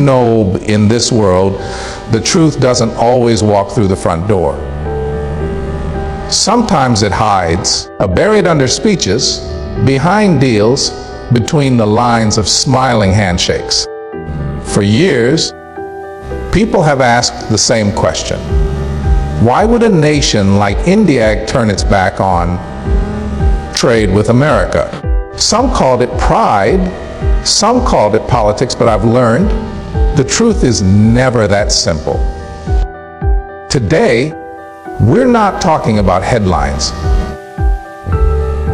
know in this world, the truth doesn't always walk through the front door. Sometimes it hides, buried under speeches, behind deals, between the lines of smiling handshakes. For years, people have asked the same question. Why would a nation like India turn its back on trade with America? Some called it pride, some called it politics, but I've learned the truth is never that simple. Today, we're not talking about headlines.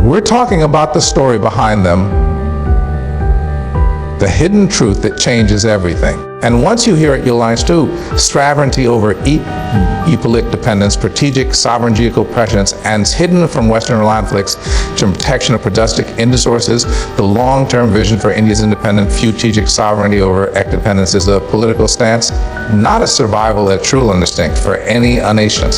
We're talking about the story behind them, the hidden truth that changes everything. And once you hear it, you'll understand sovereignty over geopolitical dependence, strategic sovereign geopolitical presence, and hidden from Western conflicts to protection of domestic energy sources. The long-term vision for India's independent strategic sovereignty over dependence is a political stance, not a survival, a true instinct for any nation.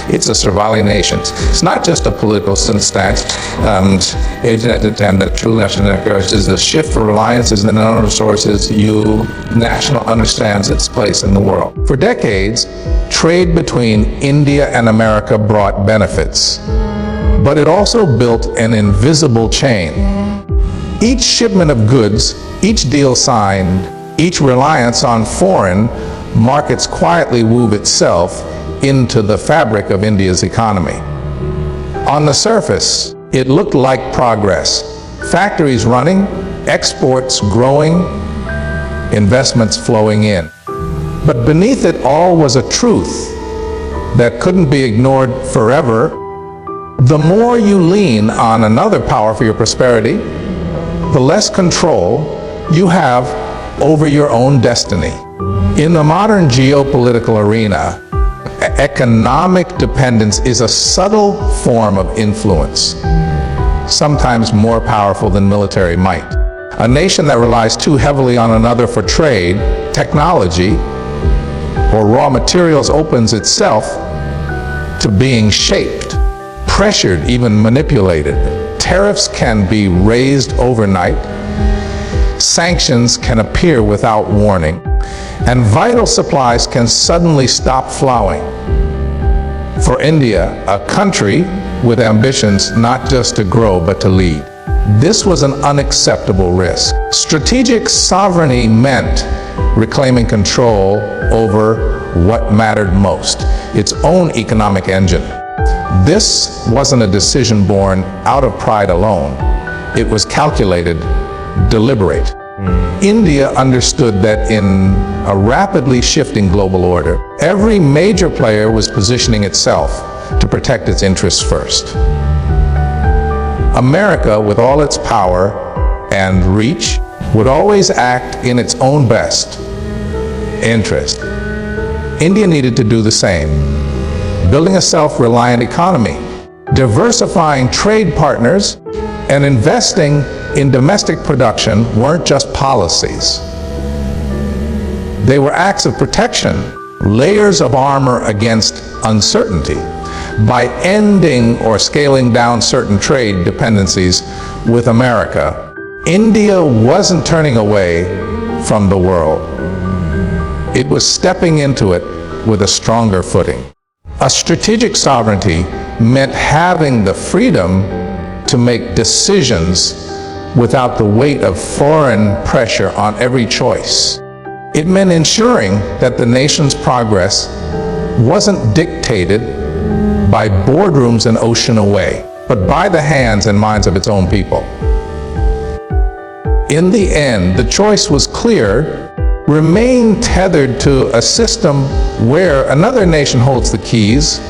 It's a surviving nation. It's not just a political stance. The true national is the shift for Reliance is in other sources. National understands its place in the world. For decades, trade between India and America brought benefits, but it also built an invisible chain. Each shipment of goods, each deal signed, each reliance on foreign markets quietly wove itself into the fabric of India's economy. On the surface, it looked like progress. Factories running, exports growing, investments flowing in. But beneath it all was a truth that couldn't be ignored forever. The more you lean on another power for your prosperity, the less control you have over your own destiny. In the modern geopolitical arena, economic dependence is a subtle form of influence, sometimes more powerful than military might. A nation that relies too heavily on another for trade, technology, or raw materials opens itself to being shaped, pressured, even manipulated. Tariffs can be raised overnight, sanctions can appear without warning, and vital supplies can suddenly stop flowing. For India, a country with ambitions not just to grow but to lead, this was an unacceptable risk. Strategic sovereignty meant reclaiming control over what mattered most, its own economic engine. This wasn't a decision born out of pride alone. It was calculated, deliberate. India understood that in a rapidly shifting global order, every major player was positioning itself to protect its interests first. America, with all its power and reach, would always act in its own best interest. India needed to do the same, building a self-reliant economy, diversifying trade partners, and investing in domestic production weren't just policies. They were acts of protection, layers of armor against uncertainty. By ending or scaling down certain trade dependencies with America, India wasn't turning away from the world. It was stepping into it with a stronger footing. A strategic sovereignty meant having the freedom to make decisions without the weight of foreign pressure on every choice. It meant ensuring that the nation's progress wasn't dictated by boardrooms an ocean away, but by the hands and minds of its own people. In the end, the choice was clear: remain tethered to a system where another nation holds the keys,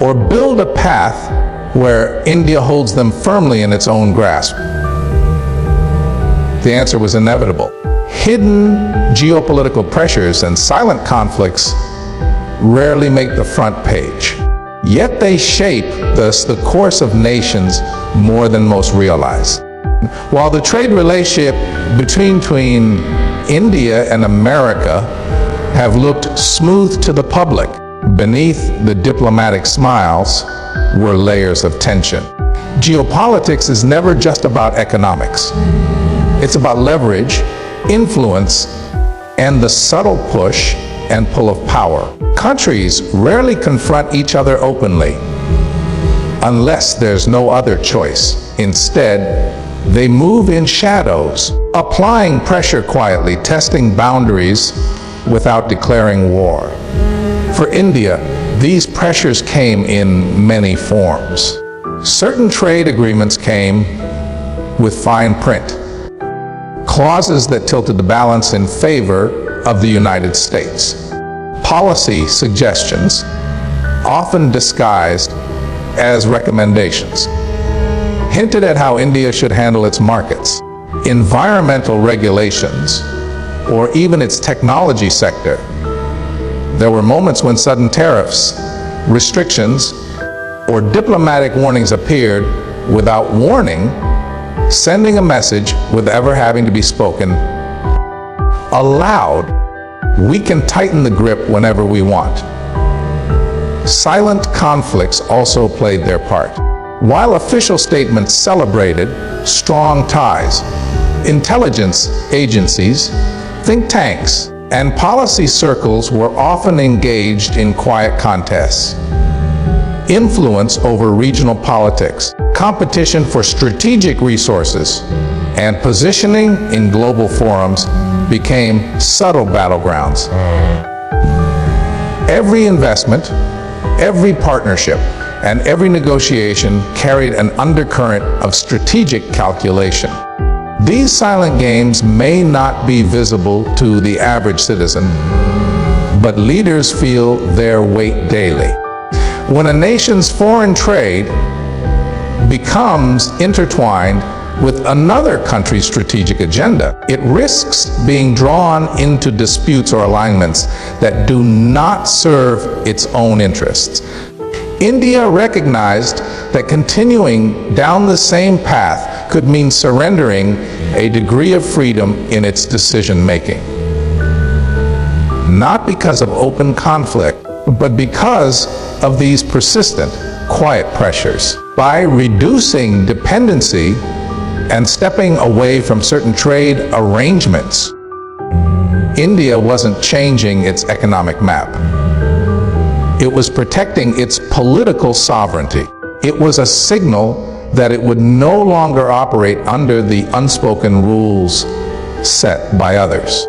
or build a path where India holds them firmly in its own grasp. The answer was inevitable. Hidden geopolitical pressures and silent conflicts rarely make the front page. Yet they shape the course of nations more than most realize. While the trade relationship between India and America have looked smooth to the public, beneath the diplomatic smiles were layers of tension. Geopolitics is never just about economics. It's about leverage, influence, and the subtle push and pull of power. Countries rarely confront each other openly, unless there's no other choice. Instead, they move in shadows, applying pressure quietly, testing boundaries without declaring war. For India, these pressures came in many forms. Certain trade agreements came with fine print, clauses that tilted the balance in favor of the United States. Policy suggestions, often disguised as recommendations, hinted at how India should handle its markets, environmental regulations, or even its technology sector. There were moments when sudden tariffs, restrictions, or diplomatic warnings appeared without warning, sending a message without ever having to be spoken aloud. We can tighten the grip whenever we want. Silent conflicts also played their part. While official statements celebrated strong ties, intelligence agencies, think tanks, and policy circles were often engaged in quiet contests. Influence over regional politics, competition for strategic resources, and positioning in global forums became subtle battlegrounds. Every investment, every partnership, and every negotiation carried an undercurrent of strategic calculation. These silent games may not be visible to the average citizen, but leaders feel their weight daily. When a nation's foreign trade becomes intertwined with another country's strategic agenda, it risks being drawn into disputes or alignments that do not serve its own interests. India recognized that continuing down the same path could mean surrendering a degree of freedom in its decision-making. Not because of open conflict, but because of these persistent, quiet pressures. By reducing dependency and stepping away from certain trade arrangements, India wasn't changing its economic map. It was protecting its political sovereignty. It was a signal that it would no longer operate under the unspoken rules set by others.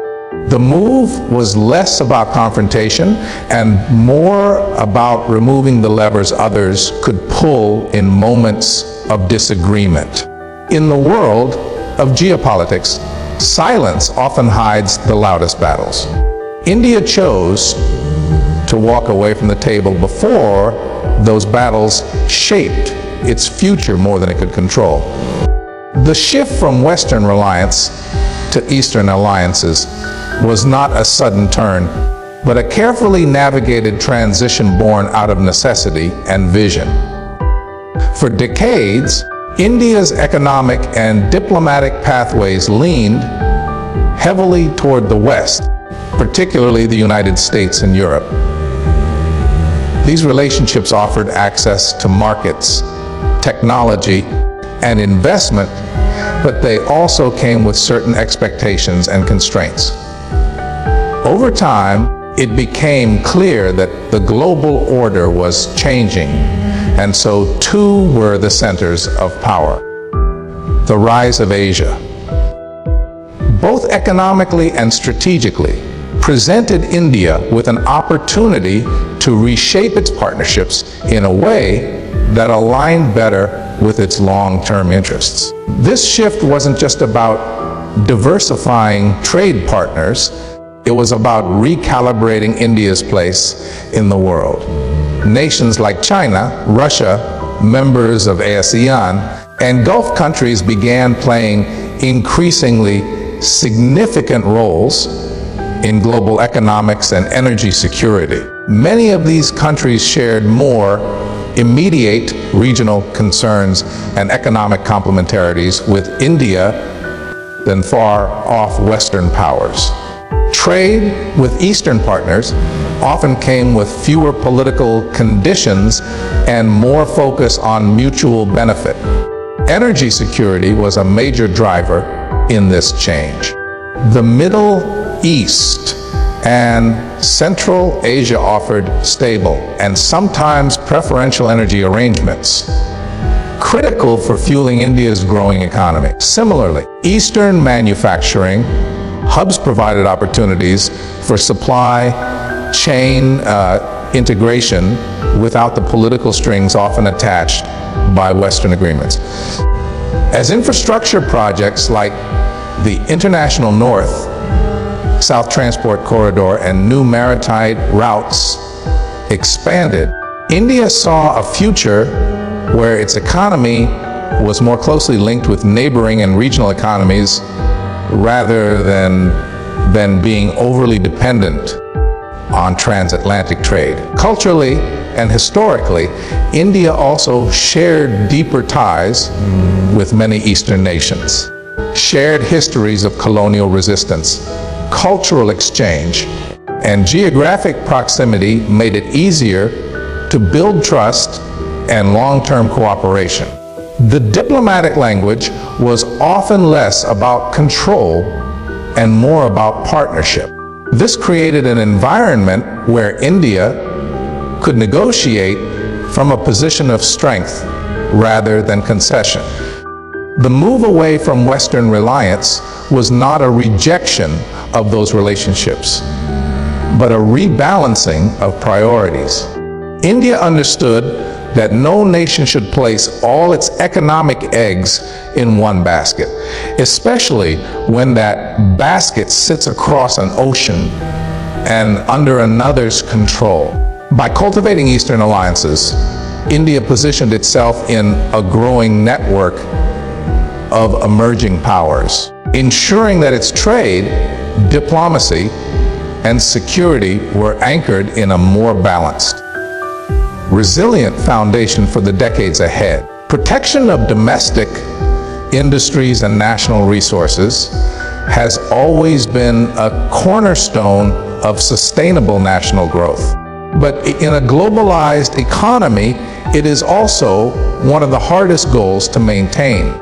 The move was less about confrontation and more about removing the levers others could pull in moments of disagreement. In the world of geopolitics, silence often hides the loudest battles. India chose to walk away from the table before those battles shaped its future more than it could control. The shift from Western reliance to Eastern alliances was not a sudden turn, but a carefully navigated transition born out of necessity and vision. For decades, India's economic and diplomatic pathways leaned heavily toward the West, particularly the United States and Europe. These relationships offered access to markets, technology, and investment, but they also came with certain expectations and constraints. Over time, it became clear that the global order was changing, and so too were the centers of power. The rise of Asia, both economically and strategically, presented India with an opportunity to reshape its partnerships in a way that aligned better with its long-term interests. This shift wasn't just about diversifying trade partners, it was about recalibrating India's place in the world. Nations like China, Russia, members of ASEAN, and Gulf countries began playing increasingly significant roles in global economics and energy security. Many of these countries shared more immediate regional concerns and economic complementarities with India than far-off Western powers. Trade with Eastern partners often came with fewer political conditions and more focus on mutual benefit. Energy security was a major driver in this change. The Middle East, and Central Asia offered stable and sometimes preferential energy arrangements, critical for fueling India's growing economy. Similarly, Eastern manufacturing hubs provided opportunities for supply chain integration without the political strings often attached by Western agreements. As infrastructure projects like the International North-South Transport Corridor and new maritime routes expanded, India saw a future where its economy was more closely linked with neighboring and regional economies rather than being overly dependent on transatlantic trade. Culturally and historically, India also shared deeper ties with many Eastern nations. Shared histories of colonial resistance, cultural exchange, and geographic proximity made it easier to build trust and long-term cooperation. The diplomatic language was often less about control and more about partnership. This created an environment where India could negotiate from a position of strength rather than concession. The move away from Western reliance was not a rejection of those relationships, but a rebalancing of priorities. India understood that no nation should place all its economic eggs in one basket, especially when that basket sits across an ocean and under another's control. By cultivating Eastern alliances, India positioned itself in a growing network of emerging powers, ensuring that its trade, diplomacy, and security were anchored in a more balanced, resilient foundation for the decades ahead. Protection of domestic industries and national resources has always been a cornerstone of sustainable national growth. But in a globalized economy, it is also one of the hardest goals to maintain.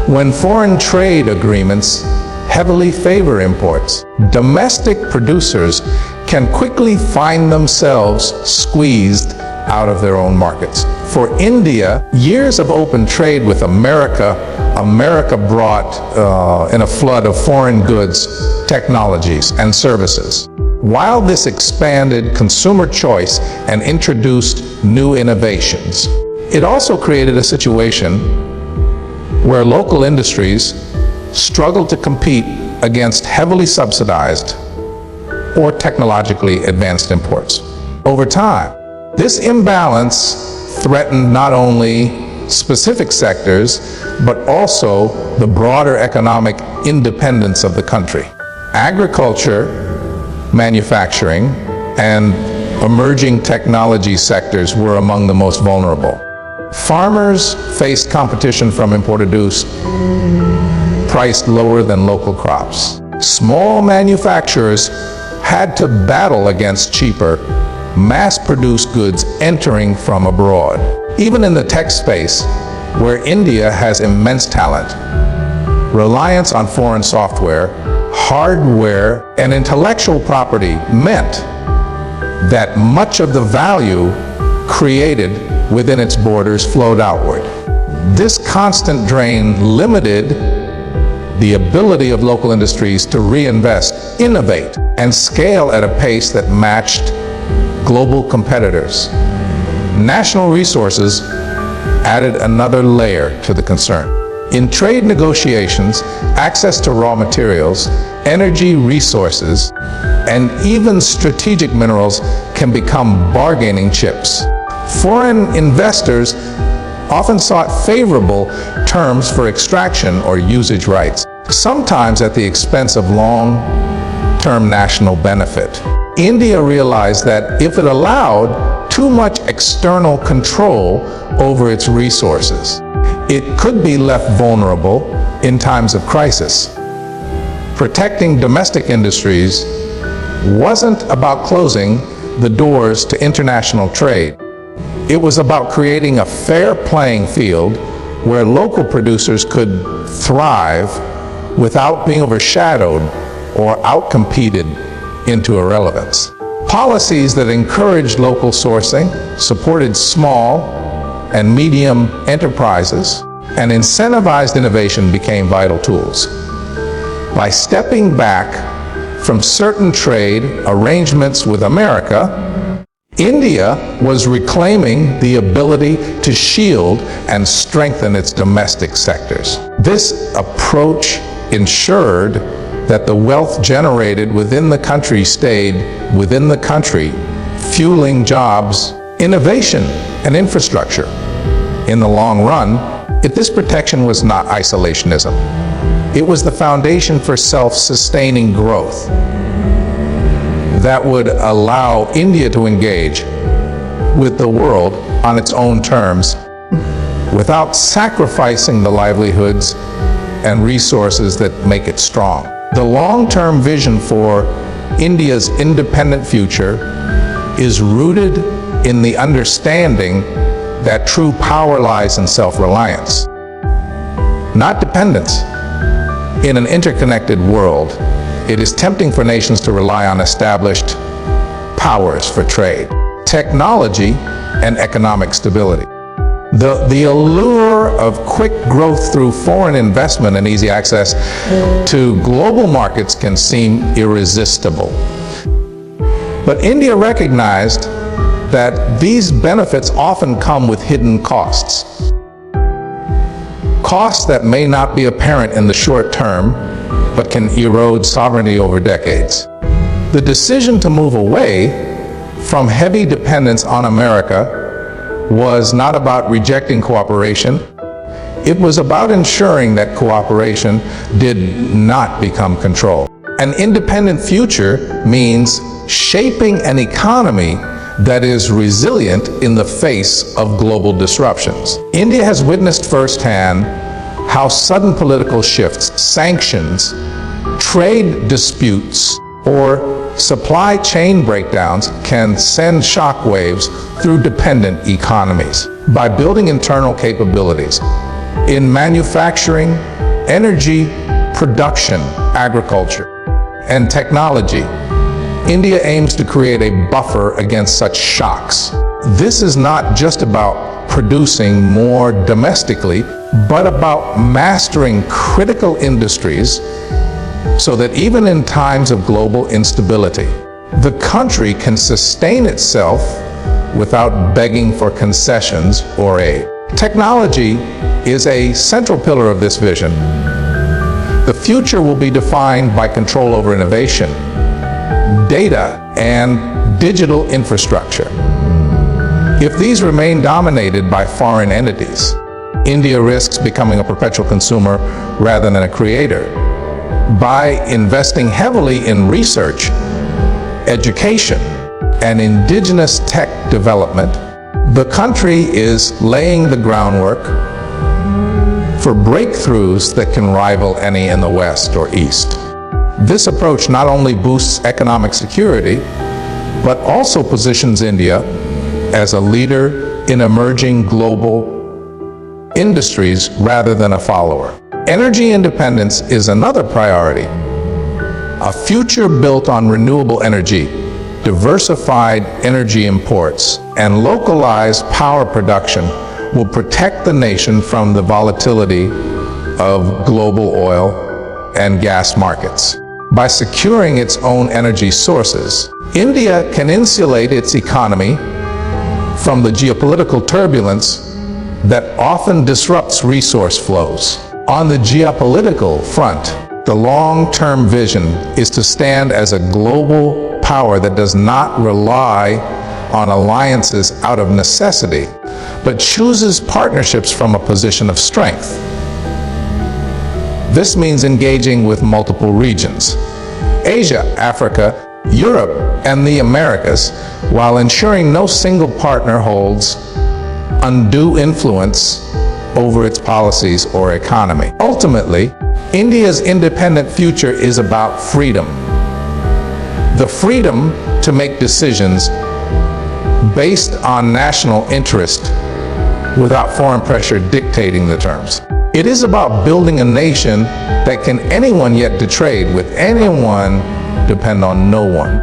When foreign trade agreements heavily favor imports, domestic producers can quickly find themselves squeezed out of their own markets. For India, years of open trade with America brought in a flood of foreign goods, technologies, and services. While this expanded consumer choice and introduced new innovations, it also created a situation where local industries struggled to compete against heavily subsidized or technologically advanced imports. Over time, this imbalance threatened not only specific sectors, but also the broader economic independence of the country. Agriculture, manufacturing, and emerging technology sectors were among the most vulnerable. Farmers faced competition from imported goods priced lower than local crops. Small manufacturers had to battle against cheaper, mass-produced goods entering from abroad. Even in the tech space, where India has immense talent, reliance on foreign software, hardware, and intellectual property meant that much of the value created within its borders flowed outward. This constant drain limited the ability of local industries to reinvest, innovate, and scale at a pace that matched global competitors. National resources added another layer to the concern. In trade negotiations, access to raw materials, energy resources, and even strategic minerals can become bargaining chips. Foreign investors often sought favorable terms for extraction or usage rights, sometimes at the expense of long-term national benefit. India realized that if it allowed too much external control over its resources, it could be left vulnerable in times of crisis. Protecting domestic industries wasn't about closing the doors to international trade. It was about creating a fair playing field where local producers could thrive without being overshadowed or outcompeted into irrelevance. Policies that encouraged local sourcing, supported small and medium enterprises, and incentivized innovation became vital tools. By stepping back from certain trade arrangements with America, India was reclaiming the ability to shield and strengthen its domestic sectors. This approach ensured that the wealth generated within the country stayed within the country, fueling jobs, innovation, and infrastructure. In the long run, this protection was not isolationism. It was the foundation for self-sustaining growth that would allow India to engage with the world on its own terms without sacrificing the livelihoods and resources that make it strong. The long-term vision for India's independent future is rooted in the understanding that true power lies in self-reliance, not dependence. In an interconnected world, it is tempting for nations to rely on established powers for trade, technology, and economic stability. The allure of quick growth through foreign investment and easy access to global markets can seem irresistible. But India recognized that these benefits often come with hidden costs. Costs that may not be apparent in the short term, but can erode sovereignty over decades. The decision to move away from heavy dependence on America was not about rejecting cooperation. It was about ensuring that cooperation did not become control. An independent future means shaping an economy that is resilient in the face of global disruptions. India has witnessed firsthand how sudden political shifts, sanctions, trade disputes, or supply chain breakdowns can send shockwaves through dependent economies. By building internal capabilities in manufacturing, energy production, agriculture, and technology, India aims to create a buffer against such shocks. This is not just about producing more domestically, but about mastering critical industries so that even in times of global instability, the country can sustain itself without begging for concessions or aid. Technology is a central pillar of this vision. The future will be defined by control over innovation, data, and digital infrastructure. If these remain dominated by foreign entities, India risks becoming a perpetual consumer rather than a creator. By investing heavily in research, education, and indigenous tech development, the country is laying the groundwork for breakthroughs that can rival any in the West or East. This approach not only boosts economic security, but also positions India as a leader in emerging global industries rather than a follower. Energy independence is another priority. A future built on renewable energy, diversified energy imports, and localized power production will protect the nation from the volatility of global oil and gas markets. By securing its own energy sources, India can insulate its economy from the geopolitical turbulence that often disrupts resource flows. On the geopolitical front, the long-term vision is to stand as a global power that does not rely on alliances out of necessity, but chooses partnerships from a position of strength. This means engaging with multiple regions, Asia, Africa, Europe, and the Americas, while ensuring no single partner holds undue influence over its policies or economy. Ultimately, India's independent future is about freedom. The freedom to make decisions based on national interest without foreign pressure dictating the terms. It is about building a nation that can anyone yet to trade with anyone, depend on no one.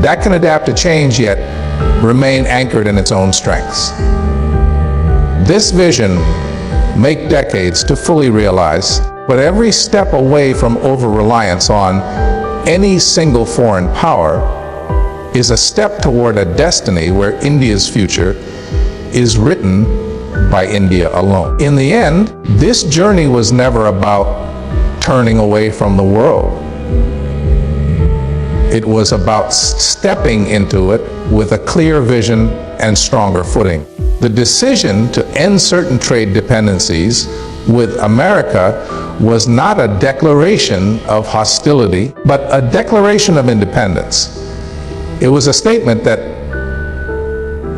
That can adapt to change yet remain anchored in its own strengths. This vision may take decades to fully realize, but every step away from over-reliance on any single foreign power is a step toward a destiny where India's future is written by India alone. In the end, this journey was never about turning away from the world. It was about stepping into it with a clear vision and stronger footing. The decision to end certain trade dependencies with America was not a declaration of hostility, but a declaration of independence. It was a statement that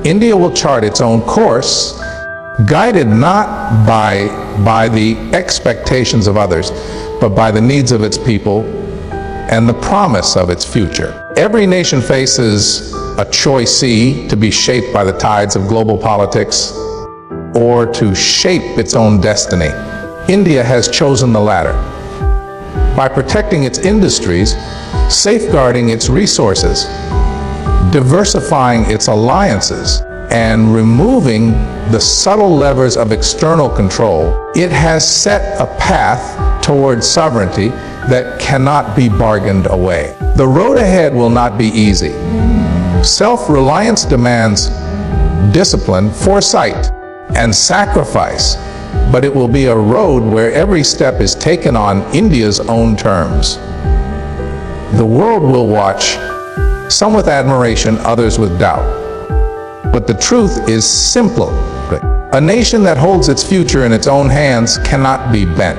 India will chart its own course, guided not by the expectations of others, but by the needs of its people and the promise of its future. Every nation faces a choice to be shaped by the tides of global politics or to shape its own destiny. India has chosen the latter. By protecting its industries, safeguarding its resources, diversifying its alliances, and removing the subtle levers of external control, it has set a path towards sovereignty that cannot be bargained away. The road ahead will not be easy. Self-reliance demands discipline, foresight, and sacrifice, but it will be a road where every step is taken on India's own terms. The world will watch, some with admiration, others with doubt. But the truth is simple. A nation that holds its future in its own hands cannot be bent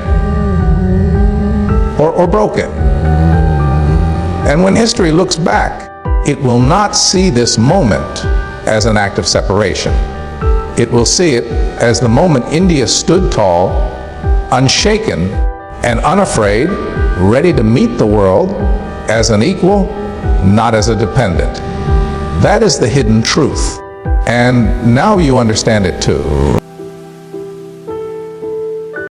or broken. And when history looks back, it will not see this moment as an act of separation. It will see it as the moment India stood tall, unshaken, and unafraid, ready to meet the world as an equal, not as a dependent. That is the hidden truth. And now you understand it too.